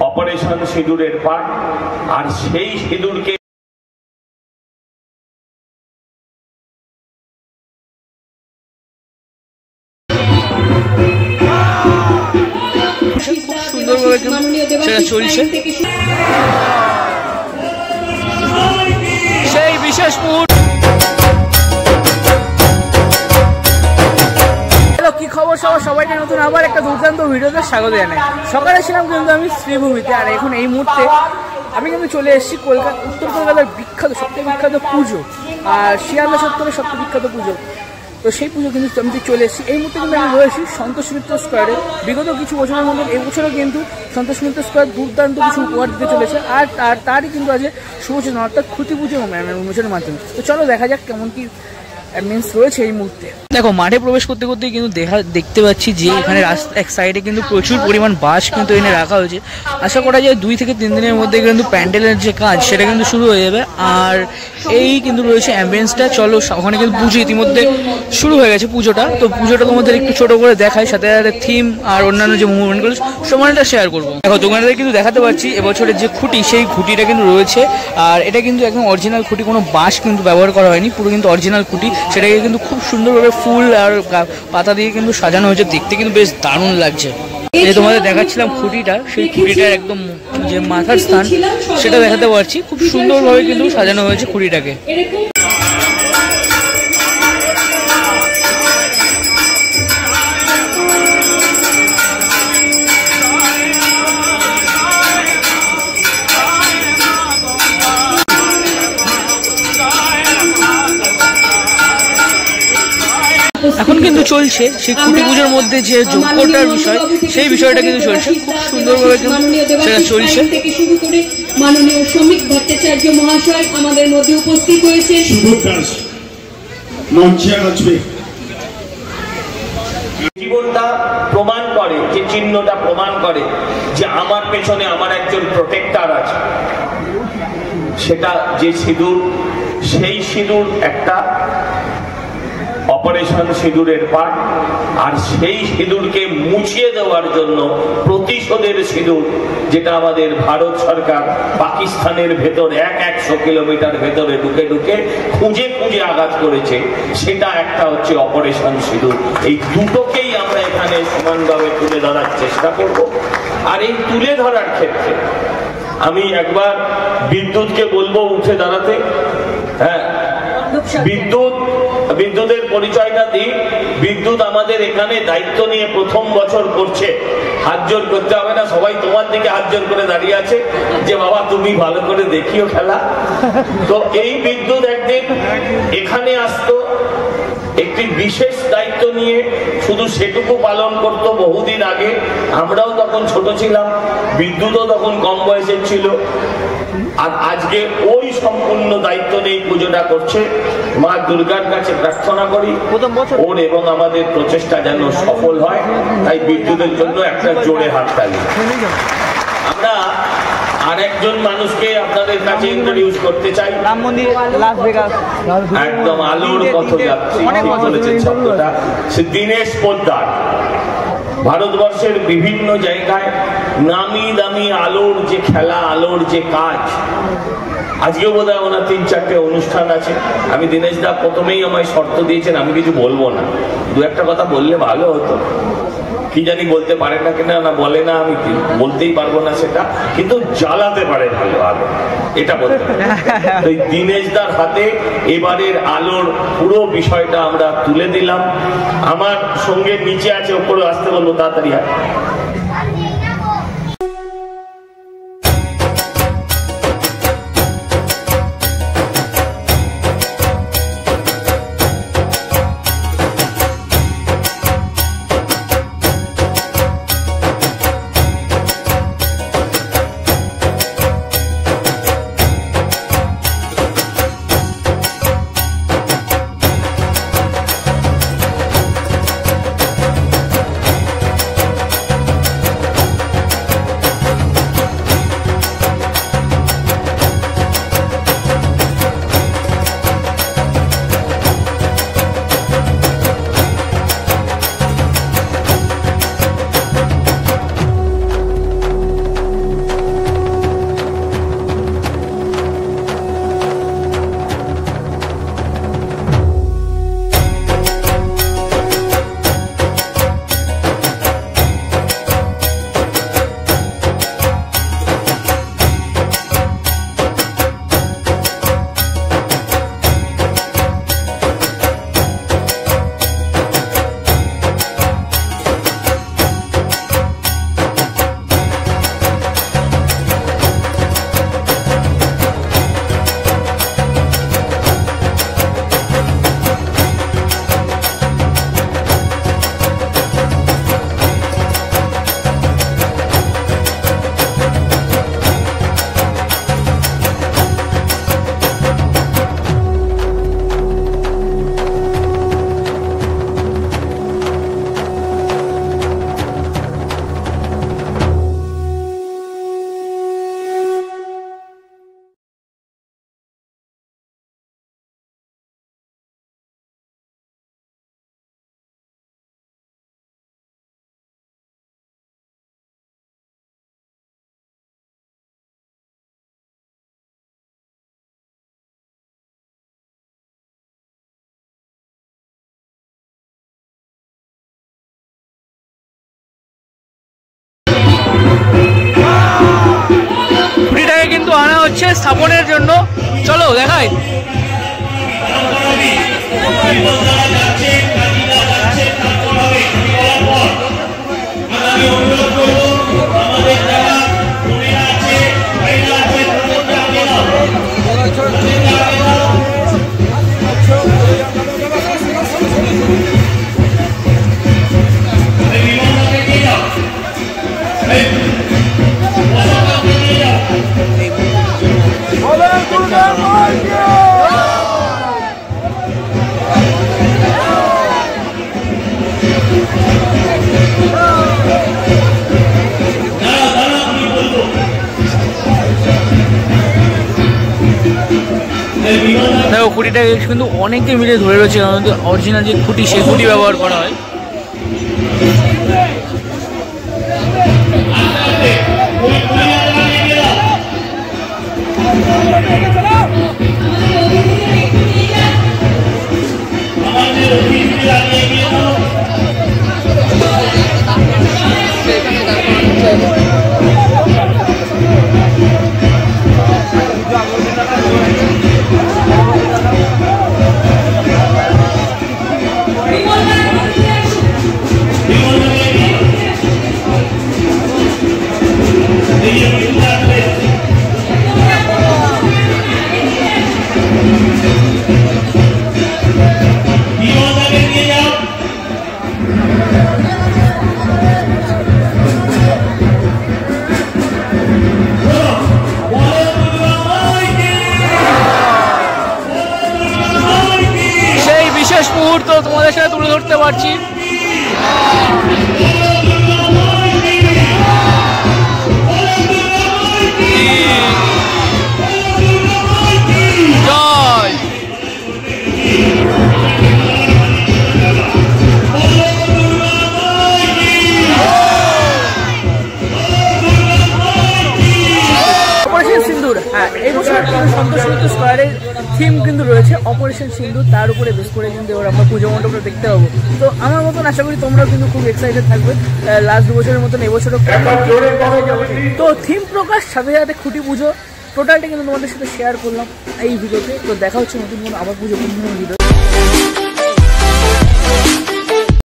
Operation সিঁদুরের part. আর সেই সিঁদুরকে সুন্দরভাবে সেটা চলছে। সেই বিশেষ মুহূর্ত। কি খবর সবাইকে নতুন আবার একটা দুর্দান্ত ভিডিওতে স্বাগত জানাই। সকালে ছিলাম কিন্তু আমি শ্রীভূমিতে, আর এখন এই মুহূর্তে আমি কিন্তু চলে এসেছি কলকাতা, উত্তর কলকাতার বিখ্যাত সবথেকে বিখ্যাত পুজো, আর শিয়ালদা চত্বরের সবথেকে বিখ্যাত পুজো। তো সেই পুজো কিন্তু আমি চলে এসেছি। এই মুহূর্তে কিন্তু আমি রয়েছি সন্তোষ মিত্র স্কোয়ারে। বিগত কিছু বছরের মধ্যে এবছরও কিন্তু সন্তোষ মিত্র স্কোয়ার দুর্দান্ত কিছু উপহার দিতে চলেছে, আর তারই কিন্তু আজ শুভ সূচনা, অর্থাৎ খুঁটি পুজো উন্মোচনের মাধ্যমে। তো চলো দেখা যাক কেমন কি মিন্স রয়েছে এই মুহূর্তে। দেখো মাঠে প্রবেশ করতে করতে কিন্তু দেখতে পাচ্ছি যে এখানে রাস্তা এক সাইডে কিন্তু প্রচুর পরিমাণ বাস কিন্তু এনে রাখা হয়েছে। আশা করা যায় 2 থেকে 3 দিনের মধ্যে কিন্তু প্যান্ডেলের যে কাজ সেটা কিন্তু শুরু হয়ে যাবে। আর এই কিন্তু রয়েছে অ্যাম্বিয়েন্সটা। চলো ওখানে কিন্তু পুজো ইতিমধ্যে শুরু হয়ে গেছে পুজোটা। তো পুজোটা তোমাদের একটু ছোট করে দেখায়, সাথে সাথে থিম আর অন্যান্য যে মুভমেন্টগুলো সময়টা শেয়ার করবো। দেখো দোকানদার কিন্তু দেখাতে পাচ্ছি এবছরের যে খুঁটি, সেই খুঁটিটা কিন্তু রয়েছে। আর এটা কিন্তু একদম অরিজিনাল খুঁটি, কোনো বাঁশ কিন্তু ব্যবহার করা হয়নি, পুরো কিন্তু অরিজিনাল খুঁটি। সেটাকে কিন্তু খুব সুন্দরভাবে ফুল আর পাতা দিয়ে কিন্তু সাজানো হয়েছে, দেখতে কিন্তু বেশ দারুণ লাগছে। যে তোমাদের দেখাচ্ছিলাম খুঁটিটা, সেই খুঁটিটার একদম যে মাথার স্থান সেটা দেখাতে পারছি। খুব সুন্দরভাবে কিন্তু সাজানো হয়েছে খুঁটিটাকে। এখন কিন্তু চলছে সেই খুঁটি পুজোর মধ্যে যে যোগ্যতার বিষয়, সেই বিষয়টা কিন্তু চলছে খুব সুন্দরভাবে সেটা চলছে। থেকে শুরু করে মাননীয় শ্রমিক ভট্টাচার্য মহাশয় আমাদের মধ্যে উপস্থিত হয়েছে। জীবনটা প্রমাণ করে, যে চিহ্নটা প্রমাণ করে যে আমার পেছনে আমার একজন প্রোটেক্টর আছে। সেটা যে সিঁদুর, সেই সিঁদুর একটা অপারেশন সিঁদুরের পার্ট। আর সেই সিঁদুরকে মুছিয়ে দেওয়ার জন্য প্রতিশোধের সিঁদুর, যেটা আমাদের ভারত সরকার পাকিস্তানের ভেতর 100 কিলোমিটার ভেতরে ঢুকে ঢুকে খুঁজে খুঁজে আঘাত করেছে, সেটা একটা হচ্ছে অপারেশন সিঁদুর। এই দুটোকেই আমরা এখানে সমানভাবে তুলে ধরার চেষ্টা করব। আর এই তুলে ধরার ক্ষেত্রে আমি একবার বিদ্যুৎকে বলবো উঠে দাঁড়াতে। হ্যাঁ, বিদ্যুতের পরিচয়টা দিই। বিদ্যুৎ আমাদের এখানে দায়িত্ব নিয়ে প্রথম বছর করছে। হাত জোর করতে হবে না, সবাই তোমার দিকে হাত জোর করে দাঁড়িয়ে আছে যে বাবা তুমি ভালো করে দেখিও খেলা। তো এই বিদ্যুৎ একদিন এখানে আসতো একটি বিশেষ দায়িত্ব নিয়ে, শুধু সেটুকু পালন করতো বহুদিন আগে। আমরাও তখন ছোট ছিলাম, বিদ্যুৎও তখন কম বয়সের ছিল। আর আজকে ওই সম্পূর্ণ দায়িত্ব নিয়ে পুজোটা করছে। মা দুর্গার কাছে প্রার্থনা করি ওর এবং আমাদের প্রচেষ্টা যেন সফল হয়। তাই বিদ্যুতের জন্য একটা জোরে হাততালি। আমরা আরেকজন মানুষকে আপনাদের কাছে ইন্ট্রোডিউস করতে চাই। একদম আলোর পথযাত্রী বলেছেন শব্দটা, সে দীনেশ পোদ্দার। ভারতবর্ষের বিভিন্ন জায়গায় নামি দামি আলোর যে খেলা, আলোর যে কাজ, আজকেও বোধ হয় ওনার 3-4টে অনুষ্ঠান আছে। আমি দীনেশ দা প্রথমেই আমায় শর্ত দিয়েছেন আমি কিছু বলবো না, 2-একটা কথা বললে ভালো হতো। কি জানি বলতে পারে না কিনা, না বলে না, আমি বলতেই পারবো না সেটা, কিন্তু জ্বালাতে পারে ভালো আলো, এটা বলতে পারে। দীনেশ দার হাতে এবারের আলোর পুরো বিষয়টা আমরা তুলে দিলাম। আমার সঙ্গে নিচে আছে, ওপরে আসতে বলবো তাড়াতাড়ি। স্থাপনের জন্য। চলো দেখাই। দেখো খুঁটিটা কিন্তু অনেকে মিলে ধরে রয়েছে, অরিজিনাল যে খুঁটি সেই খুঁটি ব্যবহার করা হয়। মুহূর্ত তোমাদের সাথে তুলে ধরতে পারছি। হ্যাঁ, এই বছর সন্তোষ মিত্র স্কোয়ারের থিম কিন্তু রয়েছে অপারেশন সিন্দুর, তার উপরে বেশ করে কিন্তু এবার আমরা পুজো মণ্ডপটা দেখতে পাবো। তো আমার মতন আশা করি তোমরাও কিন্তু খুব এক্সাইটেড থাকবে। লাস্ট 2 বছরের মতন এবছরও তো থিম প্রকাশ সাথে সাথে খুঁটি পুজো টোটালটা কিন্তু তোমাদের সাথে শেয়ার করলাম এই ভিডিওতে। তো দেখা হচ্ছে নতুন কোনো আবার পুজো ভিডিও।